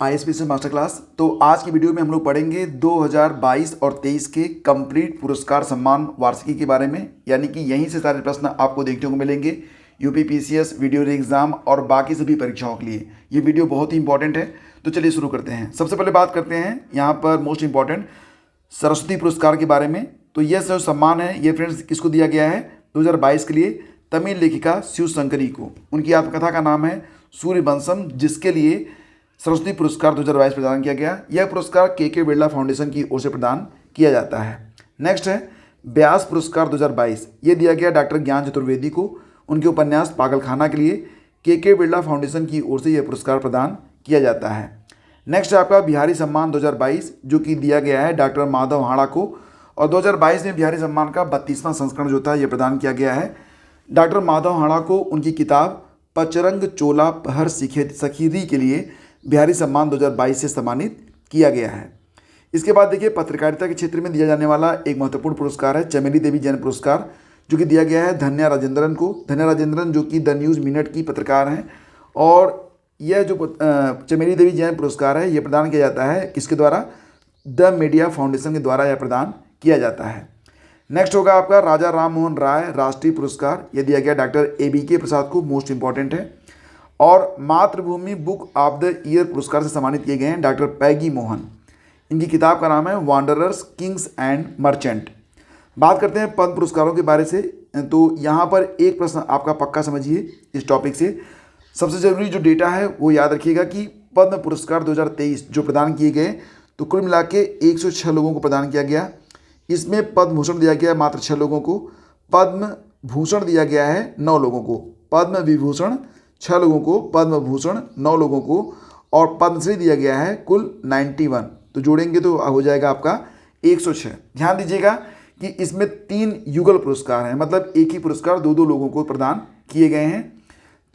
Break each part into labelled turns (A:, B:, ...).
A: आईएसपीसी master class. तो आज की वीडियो में हम लोग पढ़ेंगे 2022 और 23 के कंप्लीट पुरस्कार सम्मान वार्षिकी के बारे में, यानी कि यहीं से सारे प्रश्न आपको देखने को मिलेंगे यूपी पीसीएस, वीडियो एग्जाम और बाकी सभी परीक्षाओं के लिए। ये वीडियो बहुत ही इंपॉर्टेंट है। तो चलिए शुरू करते हैं। सबसे पहले बात करते हैं यहाँ पर मोस्ट इंपॉर्टेंट सरस्वती पुरस्कार के बारे में। तो यह जो सम्मान है ये फ्रेंड्स किसको दिया गया है 2022 के लिए? तमिल लेखिका शिव शंकरी को। उनकी आत्मकथा का नाम है सूर्यवंशम, जिसके लिए सरस्वती पुरस्कार 2022 प्रदान किया गया। यह पुरस्कार के बिरला फाउंडेशन की ओर से प्रदान किया जाता है। नेक्स्ट है व्यास पुरस्कार 2022। ये दिया गया डॉक्टर ज्ञान चतुर्वेदी को। उनके उपन्यास पागलखाना के लिए के बिरला फाउंडेशन की ओर से यह पुरस्कार प्रदान किया जाता है। नेक्स्ट है आपका बिहारी सम्मान 2022, जो कि दिया गया है डॉक्टर माधव हाड़ा को। और 2022 में बिहारी सम्मान का 32वां संस्करण जो था यह प्रदान किया गया है डॉक्टर माधव हाड़ा को। उनकी किताब पचरंग चोला पहर सखीरी के लिए बिहारी सम्मान 2022 से सम्मानित किया गया है। इसके बाद देखिए पत्रकारिता के क्षेत्र में दिया जाने वाला एक महत्वपूर्ण पुरस्कार है चमेली देवी जैन पुरस्कार, जो कि दिया गया है धन्या राजेंद्रन को। धन्या राजेंद्रन जो कि द न्यूज़ मिनट की पत्रकार हैं, और यह जो चमेली देवी जैन पुरस्कार है यह प्रदान किया जाता है किसके द्वारा? द मीडिया फाउंडेशन के द्वारा यह प्रदान किया जाता है। नेक्स्ट होगा आपका राजा राम मोहन राय राष्ट्रीय पुरस्कार। यह दिया गया डॉक्टर ABK प्रसाद को। मोस्ट इंपॉर्टेंट है। और मातृभूमि बुक ऑफ द ईयर पुरस्कार से सम्मानित किए गए हैं डॉक्टर पैगी मोहन। इनकी किताब का नाम है वांडरर्स किंग्स एंड मर्चेंट। बात करते हैं पद्म पुरस्कारों के बारे से। तो यहाँ पर एक प्रश्न आपका पक्का समझिए इस टॉपिक से। सबसे ज़रूरी जो डेटा है वो याद रखिएगा कि पद्म पुरस्कार 2023 जो प्रदान किए गए, तो कुल मिला के 106 लोगों को प्रदान किया गया। इसमें पद्म भूषण दिया गया मात्र 6 लोगों को, पद्म भूषण दिया गया है 9 लोगों को, पद्म विभूषण 6 लोगों को, पद्म भूषण 9 लोगों को, और पद्मश्री दिया गया है कुल 91। तो जोड़ेंगे तो हो जाएगा आपका 106। ध्यान दीजिएगा कि इसमें 3 युगल पुरस्कार हैं, मतलब एक ही पुरस्कार 2-2 लोगों को प्रदान किए गए हैं।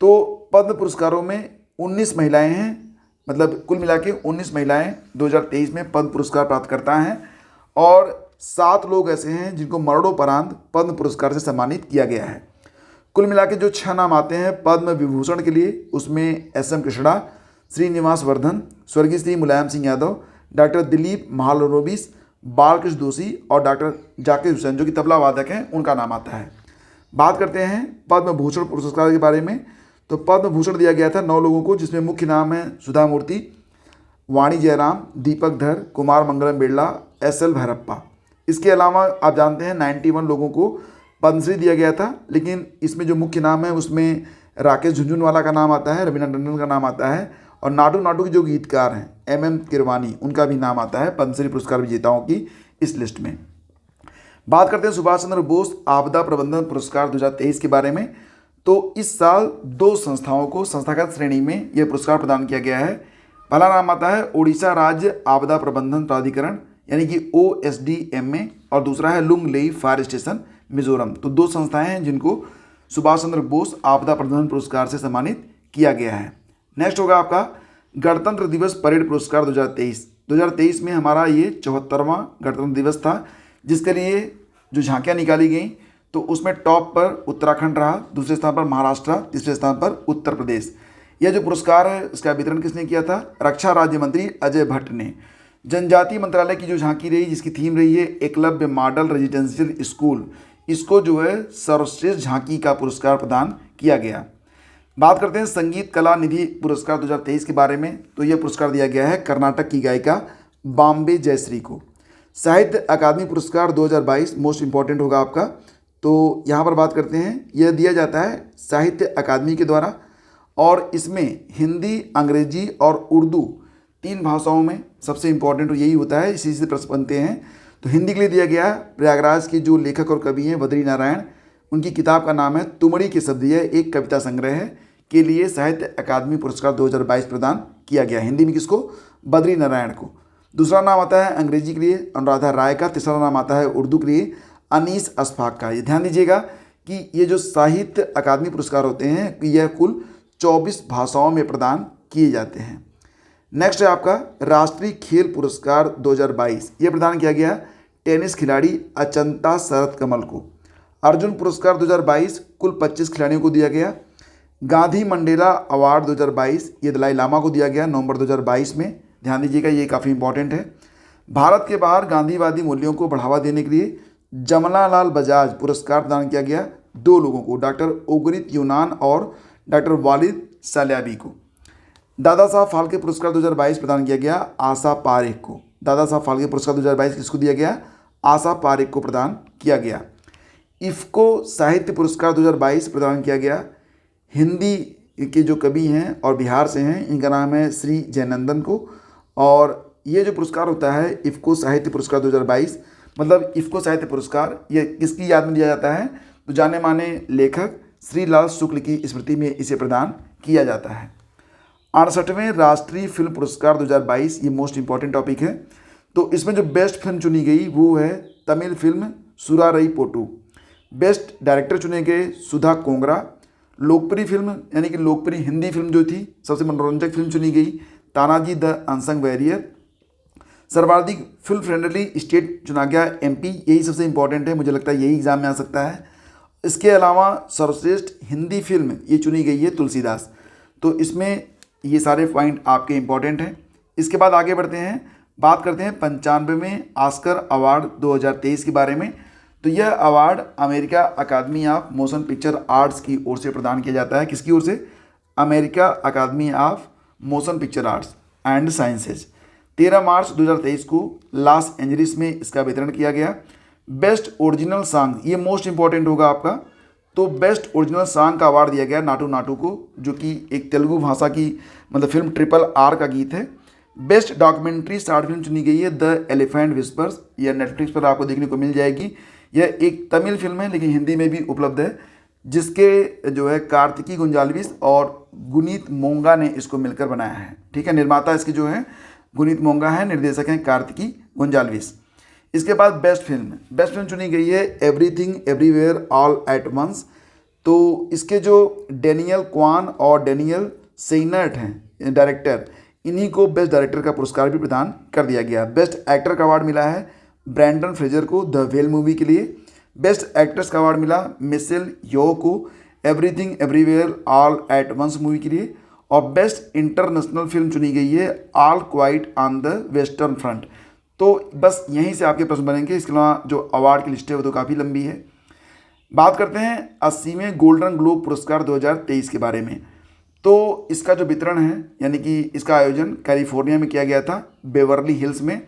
A: तो पद्म पुरस्कारों में 19 महिलाएं हैं, मतलब कुल मिला के 19 महिलाएं 2023 में पद्म पुरस्कार प्राप्त करता हैं, और 7 लोग ऐसे हैं जिनको मरणोपरांत पद्म पुरस्कार से सम्मानित किया गया है। कुल मिला के जो 6 नाम आते हैं पद्म विभूषण के लिए, उसमें SM कृष्णा, श्रीनिवास वर्धन, स्वर्गीय श्री मुलायम सिंह यादव, डॉक्टर दिलीप महालनोबिस, बालकृष्ण दोषी और डॉक्टर जाकिर हुसैन जो कि तबला वादक हैं, उनका नाम आता है। बात करते हैं पद्म भूषण पुरस्कार के बारे में। तो पद्म भूषण दिया गया था 9 लोगों को, जिसमें मुख्य नाम है सुधा मूर्ति, वाणी जयराम, दीपक धर, कुमार मंगलम बिरला, SL भैरप्पा। इसके अलावा आप जानते हैं 91 लोगों को पद्मश्री दिया गया था, लेकिन इसमें जो मुख्य नाम है उसमें राकेश झुंझुनवाला का नाम आता है, रवीना टंडन का नाम आता है, और नाडू नाडू के जो गीतकार हैं MM किरवानी, उनका भी नाम आता है पद्मश्री पुरस्कार विजेताओं की इस लिस्ट में। बात करते हैं सुभाष चंद्र बोस आपदा प्रबंधन पुरस्कार 2023 के बारे में। तो इस साल 2 संस्थाओं को संस्थागत श्रेणी में यह पुरस्कार प्रदान किया गया है। पहला नाम आता है ओडिशा राज्य आपदा प्रबंधन प्राधिकरण, यानी कि OSDMA, और दूसरा है लुंग लेई फायर स्टेशन मिजोरम। तो 2 संस्थाएं हैं जिनको सुभाष चंद्र बोस आपदा प्रबंधन पुरस्कार से सम्मानित किया गया है। नेक्स्ट होगा आपका गणतंत्र दिवस परेड पुरस्कार 2023। 2023 में हमारा ये 74वां गणतंत्र दिवस था, जिसके लिए जो झांकियाँ निकाली गई, तो उसमें टॉप पर उत्तराखंड रहा, दूसरे स्थान पर महाराष्ट्र, तीसरे स्थान पर उत्तर प्रदेश। यह जो पुरस्कार है इसका वितरण किसने किया था? रक्षा राज्य मंत्री अजय भट्ट ने। जनजातीय मंत्रालय की जो झांकी रही, जिसकी थीम रही है एकलव्य मॉडल रेजिडेंशियल स्कूल, इसको जो है सर्वश्रेष्ठ झांकी का पुरस्कार प्रदान किया गया। बात करते हैं संगीत कला निधि पुरस्कार 2023 के बारे में। तो यह पुरस्कार दिया गया है कर्नाटक की गायिका बॉम्बे जयश्री को। साहित्य अकादमी पुरस्कार 2022 मोस्ट इंपॉर्टेंट होगा आपका। तो यहाँ पर बात करते हैं, यह दिया जाता है साहित्य अकादमी के द्वारा, और इसमें हिंदी, अंग्रेजी और उर्दू 3 भाषाओं में सबसे इंपॉर्टेंट यही होता है, इसी से प्रश्न बनते हैं। तो हिंदी के लिए दिया गया प्रयागराज के जो लेखक और कवि हैं बद्री नारायण, उनकी किताब का नाम है तुमड़ी के शब्द, यह एक कविता संग्रह है, के लिए साहित्य अकादमी पुरस्कार 2022 प्रदान किया गया। हिंदी में किसको? बद्री नारायण को। दूसरा नाम आता है अंग्रेजी के लिए अनुराधा राय का। तीसरा नाम आता है उर्दू के लिए अनीस अशफाक का। ये ध्यान दीजिएगा कि ये जो साहित्य अकादमी पुरस्कार होते हैं कि यह कुल 24 भाषाओं में प्रदान किए जाते हैं। नेक्स्ट है आपका राष्ट्रीय खेल पुरस्कार 2022। ये प्रदान किया गया टेनिस खिलाड़ी अचंता शरत कमल को। अर्जुन पुरस्कार 2022 कुल 25 खिलाड़ियों को दिया गया। गांधी मंडेला अवार्ड 2022 ये दलाई लामा को दिया गया नवंबर 2022 में। ध्यान दीजिएगा, ये काफ़ी इंपॉर्टेंट है। भारत के बाहर गांधीवादी मूल्यों को बढ़ावा देने के लिए जमनालाल बजाज पुरस्कार प्रदान किया गया दो लोगों को, डॉक्टर उगरित यूनान और डॉक्टर वालिद साल्याबी को। दादा साहब फाल्के पुरस्कार 2022 प्रदान किया गया आशा पारेख को। दादा साहब फाल्के पुरस्कार 2022 किसको दिया गया? आशा पारेख को प्रदान किया गया। इफ़को साहित्य पुरस्कार 2022 प्रदान किया गया हिंदी के जो कवि हैं और बिहार से हैं, इनका नाम है श्री जयनंदन को। और ये जो पुरस्कार होता है इफ़को साहित्य पुरस्कार 2022, मतलब इफ़को साहित्य पुरस्कार ये किसकी याद में दिया जाता है? तो जाने माने लेखक श्री लाल शुक्ल की स्मृति में इसे प्रदान किया जाता है। 68वें राष्ट्रीय फिल्म पुरस्कार 2022, ये मोस्ट इंपॉर्टेंट टॉपिक है। तो इसमें जो बेस्ट फिल्म चुनी गई वो है तमिल फिल्म सुरारई पोटू। बेस्ट डायरेक्टर चुने गए सुधा कोंगरा। लोकप्रिय फिल्म यानी कि लोकप्रिय हिंदी फिल्म जो थी, सबसे मनोरंजक फिल्म चुनी गई तानाजी द अनसंग वॉरियर। सर्वाधिक फिल्म फ्रेंडली स्टेट चुना गया एमपी, यही सबसे इंपॉर्टेंट है, मुझे लगता है यही एग्जाम में आ सकता है। इसके अलावा सर्वश्रेष्ठ हिंदी फिल्म ये चुनी गई है तुलसीदास। तो इसमें ये सारे पॉइंट आपके इंपॉर्टेंट हैं। इसके बाद आगे बढ़ते हैं, बात करते हैं 95वें ऑस्कर अवार्ड 2023 के बारे में। तो यह award America academy of motion picture arts की ओर से प्रदान किया जाता है। किसकी ओर से? America academy of motion picture arts and sciences. 13 March 2023 को लॉस एंजलिस में इसका वितरण किया गया। बेस्ट ओरिजिनल सॉन्ग, ये मोस्ट इंपॉर्टेंट होगा आपका। तो बेस्ट ओरिजिनल सॉन्ग का अवार्ड दिया गया नाटू नाटू को, जो कि एक तेलुगु भाषा की मतलब फिल्म RRR का गीत है। बेस्ट डॉक्यूमेंट्री शॉर्ट फिल्म चुनी गई है द एलिफेंट विस्पर्स, यह नेटफ्लिक्स पर आपको देखने को मिल जाएगी। यह एक तमिल फिल्म है लेकिन हिंदी में भी उपलब्ध है, जिसके जो है कार्तिकी गुंजालविस और गुनीत मोंगा ने इसको मिलकर बनाया है। ठीक है, निर्माता इसकी जो है गुनीत मोंगा है, निर्देशक हैं कार्तिकी गुंजालविस। इसके बाद बेस्ट फिल्म चुनी गई है everything everywhere all at once. तो इसके जो डेनियल क्वान और डेनियल सेइनर्ट हैं डायरेक्टर, इन्हीं को बेस्ट डायरेक्टर का पुरस्कार भी प्रदान कर दिया गया। बेस्ट एक्टर का अवार्ड मिला है ब्रैंडन फ्रेजर को द वेल मूवी के लिए। बेस्ट एक्ट्रेस का अवार्ड मिला मिशेल यो को everything everywhere all at once movie के लिए। और बेस्ट इंटरनेशनल फिल्म चुनी गई है all quiet on the western front. तो बस यहीं से आपके प्रश्न बनेंगे। इसके अलावा जो अवार्ड की लिस्ट है वो तो काफ़ी लंबी है। बात करते हैं 80वें गोल्डन ग्लोब पुरस्कार 2023 के बारे में। तो इसका जो वितरण है यानी कि इसका आयोजन कैलिफोर्निया में किया गया था, बेवर्ली हिल्स में।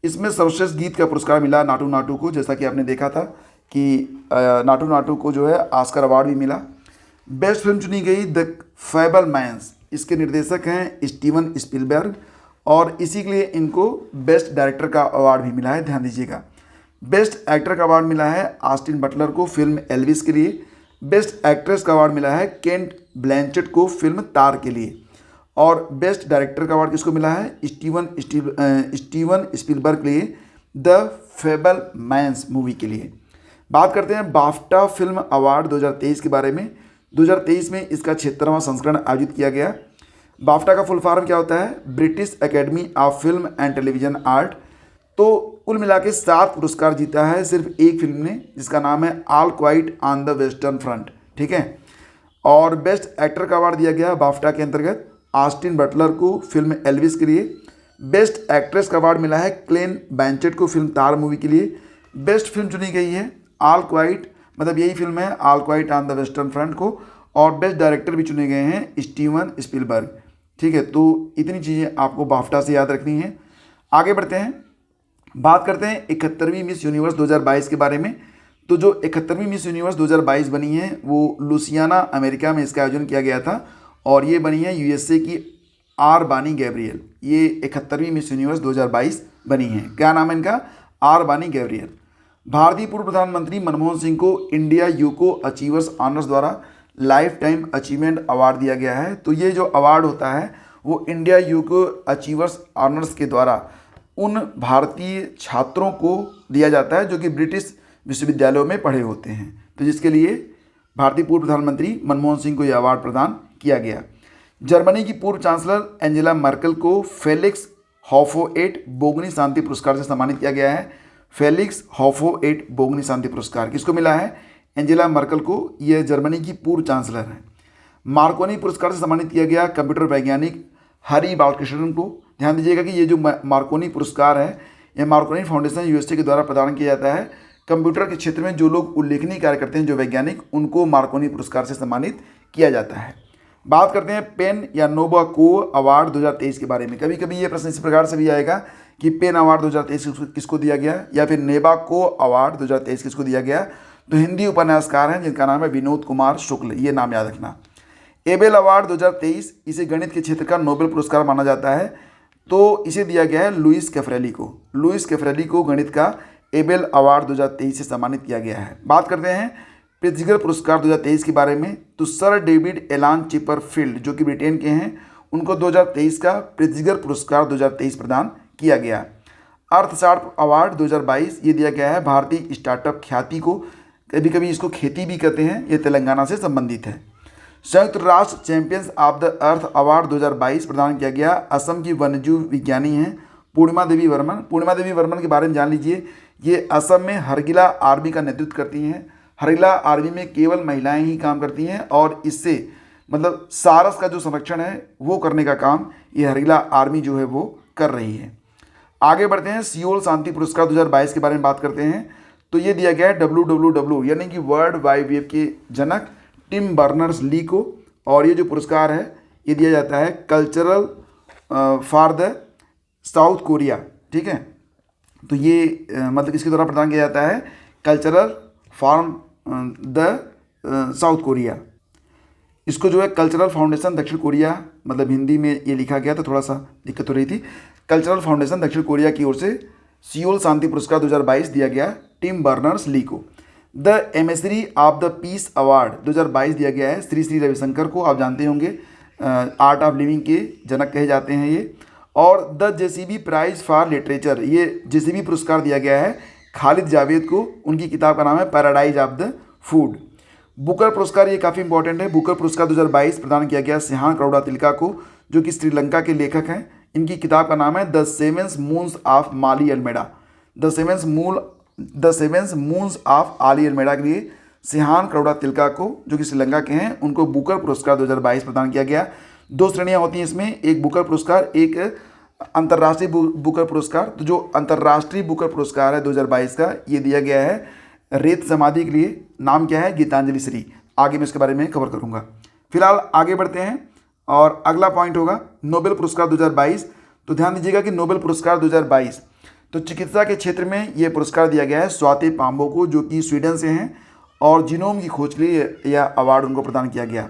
A: इसमें सर्वश्रेष्ठ गीत का पुरस्कार मिला नाटू नाटू को, जैसा कि आपने देखा था कि नाटू नाटू को जो है ऑस्कर अवार्ड भी मिला। बेस्ट फिल्म चुनी गई द फैबलमैन्स, इसके निर्देशक हैं स्टीवन स्पीलबर्ग और इसी के लिए इनको बेस्ट डायरेक्टर का अवार्ड भी मिला है, ध्यान दीजिएगा। बेस्ट एक्टर का अवार्ड मिला है ऑस्टिन बटलर को फिल्म एल्विस के लिए। बेस्ट एक्ट्रेस का अवार्ड मिला है केंट ब्लैंचेट को फिल्म तार के लिए। और बेस्ट डायरेक्टर का अवार्ड किसको मिला है? स्टीवन स्पीलबर्ग के लिए द फैबलमैन्स मूवी के लिए। बात करते हैं बाफ्टा फिल्म अवार्ड 2023 के बारे में। 2023 में इसका 76वां संस्करण आयोजित किया गया। बाफ्टा का फुल फॉर्म क्या होता है? British academy of film and television art. तो कुल मिला के 7 पुरस्कार जीता है सिर्फ एक फिल्म ने, जिसका नाम है all quiet on the western front. ठीक है, और बेस्ट एक्टर का अवार्ड दिया गया बाफ्टा के अंतर्गत ऑस्टिन बटलर को फिल्म एल्विस के लिए। बेस्ट एक्ट्रेस का अवार्ड मिला है क्लेन बैंचेट को फिल्म तार मूवी के लिए। बेस्ट फिल्म चुनी गई है ऑल क्वाइट, मतलब यही फिल्म है all quiet on the western front को। और बेस्ट डायरेक्टर भी चुने गए हैं स्टीवन स्पीलबर्ग। ठीक है, तो इतनी चीज़ें आपको बाफ्टा से याद रखनी है। आगे बढ़ते हैं, बात करते हैं 71वीं मिस यूनिवर्स 2022 के बारे में। तो जो 71वीं मिस यूनिवर्स 2022 बनी है वो लुसियाना अमेरिका में इसका आयोजन किया गया था और ये बनी है यूएसए की आर बानी गैब्रियल। ये 71वीं मिस यूनिवर्स 2022 बनी है। क्या नाम है इनका? आर बानी गैब्रियल। भारतीय पूर्व प्रधानमंत्री मनमोहन सिंह को इंडिया यूको अचीवर्स ऑनर्स द्वारा लाइफ टाइम अचीवमेंट अवार्ड दिया गया है। तो ये जो अवार्ड होता है वो इंडिया यूको अचीवर्स ऑनर्स के द्वारा उन भारतीय छात्रों को दिया जाता है जो कि ब्रिटिश विश्वविद्यालयों में पढ़े होते हैं। तो जिसके लिए भारतीय पूर्व प्रधानमंत्री मनमोहन सिंह को यह अवार्ड प्रदान किया गया। जर्मनी की पूर्व चांसलर एंजेला मर्केल को फेलिक्स हॉफोएट बोगनी शांति पुरस्कार से सम्मानित किया गया है। फेलिक्स हॉफोएट बोगनी शांति पुरस्कार किसको मिला है? एंजेला मर्केल को। यह जर्मनी की पूर्व चांसलर हैं। मार्कोनी पुरस्कार से सम्मानित किया गया कंप्यूटर वैज्ञानिक हरि बालकृष्णन को। ध्यान दीजिएगा कि ये जो मार्कोनी पुरस्कार है, यह मार्कोनी फाउंडेशन यूएसए के द्वारा प्रदान किया जाता है। कंप्यूटर के क्षेत्र में जो लोग उल्लेखनीय कार्य करते हैं, जो वैज्ञानिक, उनको मार्कोनी पुरस्कार से सम्मानित किया जाता है। बात करते हैं पेन या नोबाको अवार्ड 2023 के बारे में। कभी कभी ये प्रश्न इस प्रकार से भी आएगा कि पेन अवार्ड 2023 किसको दिया गया, या फिर नेबाको अवार्ड 2023 किसको दिया गया। तो हिंदी उपन्यासकार हैं जिनका नाम है विनोद कुमार शुक्ल, ये नाम याद रखना। एबेल अवार्ड 2023, इसे गणित के क्षेत्र का नोबेल पुरस्कार माना जाता है, तो इसे दिया गया है लुइस कैफरेली को। लुइस कैफरेली को गणित का एबेल अवार्ड 2023 से सम्मानित किया गया है। बात करते हैं प्रित्जगर पुरस्कार 2023 के बारे में। तो सर डेविड एलान चिपरफील्ड, जो कि ब्रिटेन के हैं, उनको 2023 का प्रित्जगर पुरस्कार 2023 प्रदान किया गया। अर्थशास्त्र अवार्ड 2022, ये दिया गया है भारतीय स्टार्टअप ख्याति को। कभी कभी इसको खेती भी कहते हैं, ये तेलंगाना से संबंधित है। संयुक्त राष्ट्र champions of the earth award 2022 प्रदान किया गया। असम की वन्यजीव विज्ञानी हैं पूर्णिमा देवी वर्मन। पूर्णिमा देवी वर्मन के बारे में जान लीजिए, ये असम में हरगिला आर्मी का नेतृत्व करती हैं। हरगिला आर्मी में केवल महिलाएं ही काम करती हैं, और इससे मतलब सारस का जो संरक्षण है वो करने का काम ये हरगिला आर्मी जो है वो कर रही है। आगे बढ़ते हैं, सियोल शांति पुरस्कार 2022 के बारे में बात करते हैं। तो ये दिया गया है WWW यानी कि वर्ल्ड वाइड वेब के जनक टिम बर्नर्स ली को, और ये जो पुरस्कार है ये दिया जाता है cultural for the south Korea. ठीक है, तो ये मतलब किसके द्वारा प्रदान किया जाता है, cultural for the south Korea. इसको जो है कल्चरल फाउंडेशन दक्षिण कोरिया, मतलब हिंदी में ये लिखा गया तो थोड़ा सा दिक्कत हो रही थी। कल्चरल फाउंडेशन दक्षिण कोरिया की ओर से सियोल शांति पुरस्कार 2022 दिया गया टिम बर्नर्स ली को। The emissary of the peace award 2022 दिया गया है श्री श्री रविशंकर को। आप जानते होंगे आर्ट ऑफ लिविंग के जनक कहे जाते हैं ये। और the JCB prize for literature, ये जेसीबी पुरस्कार दिया गया है खालिद जावेद को। उनकी किताब का नाम है paradise of the food. Booker पुरस्कार, ये काफ़ी इंपॉर्टेंट है। बुकर पुरस्कार 2022 प्रदान किया गया सिहान करुणा तिलका को, जो कि श्रीलंका के लेखक हैं। इनकी किताब का नाम है the sevens moons of Maali Almeida. The sevens moons of Aali Almeida के लिए सिहान करुणा तिलका को, जो कि श्रीलंका के हैं, उनको बुकर पुरस्कार 2022 प्रदान किया गया। 2 श्रेणियाँ होती हैं इसमें, एक बुकर पुरस्कार, एक अंतर्राष्ट्रीय बुकर पुरस्कार। तो जो अंतर्राष्ट्रीय बुकर पुरस्कार है 2022 का, ये दिया गया है रेत समाधि के लिए। नाम क्या है, गीतांजलि श्री। आगे मैं इसके बारे में कवर करूँगा। फिलहाल आगे बढ़ते हैं, और अगला पॉइंट होगा नोबेल पुरस्कार 2022। तो ध्यान दीजिएगा कि नोबेल पुरस्कार 2022 तो चिकित्सा के क्षेत्र में ये पुरस्कार दिया गया है स्वाति पाम्बो को, जो कि स्वीडन से हैं, और जीनोम की खोज के लिए यह अवार्ड उनको प्रदान किया गया।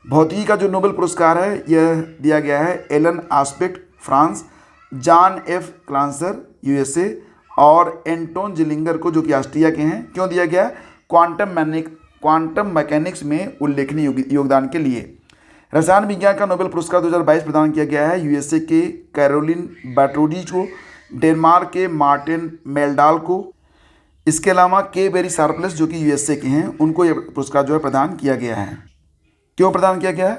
A: भौतिकी का जो नोबेल पुरस्कार है यह दिया गया है Alain Aspect France, John F Clauser USA, और एंटोन जिलिंगर को, जो कि ऑस्ट्रिया के हैं। क्यों दिया गया, क्वांटम मैकेनिक्स में उल्लेखनीय योगदान के लिए। रसायन विज्ञान का नोबेल पुरस्कार 2022 प्रदान किया गया है यूएसए के कैरोलिन बैट्रोडिज को, डेनमार्क के मार्टिन मेल्डाल को। इसके अलावा के बेरी शार्पलेस, जो कि यूएसए के हैं, उनको यह पुरस्कार जो है प्रदान किया गया है। क्यों प्रदान किया गया है,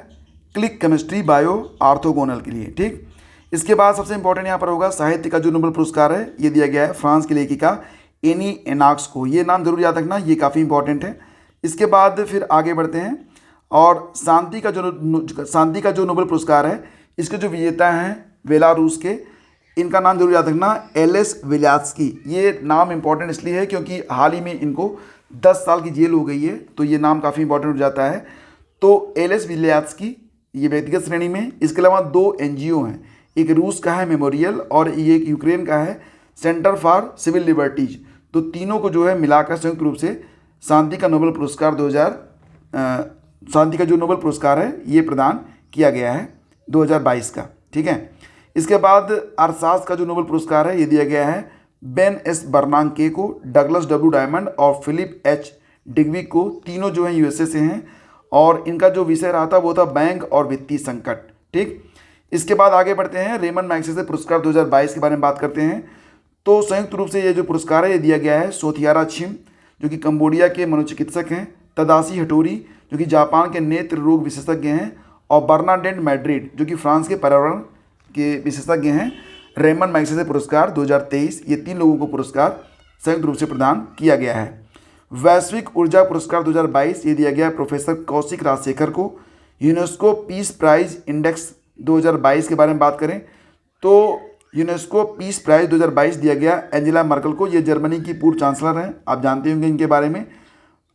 A: क्लिक केमिस्ट्री बायो ऑर्थोगोनल के लिए। ठीक, इसके बाद सबसे इंपॉर्टेंट यहाँ पर होगा साहित्य का जो नोबेल पुरस्कार है, ये दिया गया है फ्रांस की लेखिका एनी एनाक्स को। ये नाम जरूर याद रखना, ये काफ़ी इंपॉर्टेंट है। इसके बाद फिर आगे बढ़ते हैं, और शांति का जो नोबेल पुरस्कार है, इसके जो विजेता हैं बेलारूस के, इनका नाम जरूर याद रखना, एलेस विल्यात्स्की। ये नाम इंपॉर्टेंट इसलिए है क्योंकि हाल ही में इनको 10 साल की जेल हो गई है, तो ये नाम काफ़ी इंपॉर्टेंट हो जाता है। तो एलेस विल्यात्स्की ये व्यक्तिगत श्रेणी में। इसके अलावा 2 एनजीओ हैं, एक रूस का है मेमोरियल, और एक यूक्रेन का है सेंटर फॉर सिविल लिबर्टीज। तो तीनों को जो है मिलाकर संयुक्त रूप से शांति का नोबेल पुरस्कार शांति का जो नोबेल पुरस्कार है ये प्रदान किया गया है 2022 का। ठीक है, इसके बाद अर्थशास्त्र का जो नोबेल पुरस्कार है ये दिया गया है बेन एस बर्नांके को, डगलस डब्ल्यू डायमंड और फिलिप एच डिग्विक को। तीनों जो हैं यूएसए से हैं, और इनका जो विषय रहा था वो था बैंक और वित्तीय संकट। ठीक, इसके बाद आगे बढ़ते हैं, रेमन मैग्सेसे पुरस्कार 2022 के बारे में बात करते हैं। तो संयुक्त रूप से ये जो पुरस्कार है ये दिया गया है सोथियारा छिम, जो कि कंबोडिया के मनोचिकित्सक हैं, तदाशी हटोरी, जो कि जापान के नेत्र रोग विशेषज्ञ हैं, और बर्नाडेट मैड्रिड, जो कि फ्रांस के पर्यावरण के विशेषज्ञ हैं। रेमन मैग्सेसे पुरस्कार 2023, ये 3 लोगों को पुरस्कार संयुक्त रूप से प्रदान किया गया है। वैश्विक ऊर्जा पुरस्कार 2022 ये दिया गया प्रोफेसर कौशिक राजशेखर को। यूनेस्को पीस प्राइज इंडेक्स 2022 के बारे में बात करें तो यूनेस्को पीस प्राइज 2022 दिया गया एंजेला मर्केल को। ये जर्मनी की पूर्व चांसलर हैं, आप जानते होंगे इनके बारे में।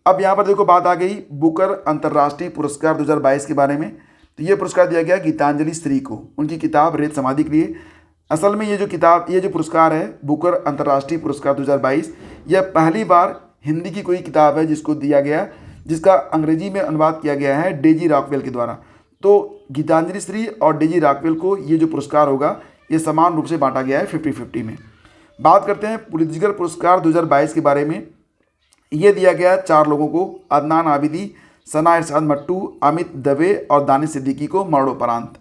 A: अब यहाँ पर देखो बात आ गई बुकर अंतर्राष्ट्रीय पुरस्कार 2022 के बारे में। तो ये पुरस्कार दिया गया गीतांजलि श्री को, उनकी किताब रेत समाधि के लिए। असल में ये जो पुरस्कार है बुकर अंतर्राष्ट्रीय पुरस्कार 2022, यह पहली बार हिंदी की कोई किताब है जिसको दिया गया, जिसका अंग्रेजी में अनुवाद किया गया है डेजी रॉकवेल के द्वारा। तो गीतांजलि श्री और डेजी रॉकवेल को ये जो पुरस्कार होगा ये समान रूप से बांटा गया है 50-50 में। बात करते हैं पुलित्ज़र पुरस्कार 2022 के बारे में। ये दिया गया 4 लोगों को, अदनान आबिदी, सना इरशाद मट्टू, अमित दवे और दानिश सिद्दीकी को मरणोपरांत।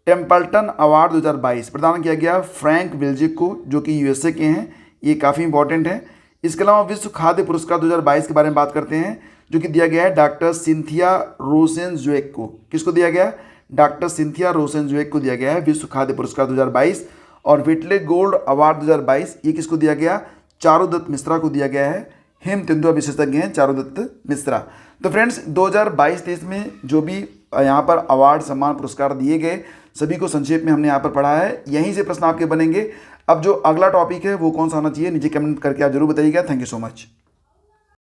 A: टेम्पल्टन अवार्ड 2022 प्रदान किया गया फ्रैंक विल्जिक को, जो कि यूएसए के हैं, ये काफ़ी इंपॉर्टेंट है। इसके अलावा विश्व खाद्य पुरस्कार 2022 के बारे में बात करते हैं, जो कि दिया गया है डॉक्टर सिंथिया रोसेनज़ुएक को। किसको दिया गया? डॉक्टर सिंथिया रोसेनज़ुएक को दिया गया है विश्व खाद्य पुरस्कार 2022। और विटले गोल्ड अवार्ड 2022 ये किसको दिया गया? चारुदत्त मिश्रा को दिया गया है। हिम तेंदुआ विशेषज्ञ हैं चारुदत्त मिश्रा। तो फ्रेंड्स 2022-23 में जो भी यहाँ पर अवार्ड सम्मान पुरस्कार दिए गए सभी को संक्षेप में हमने यहाँ पर पढ़ा है। यहीं से प्रश्न आपके बनेंगे। अब जो अगला टॉपिक है वो कौन सा होना चाहिए नीचे कमेंट करके आप जरूर बताइएगा। Thank you so much.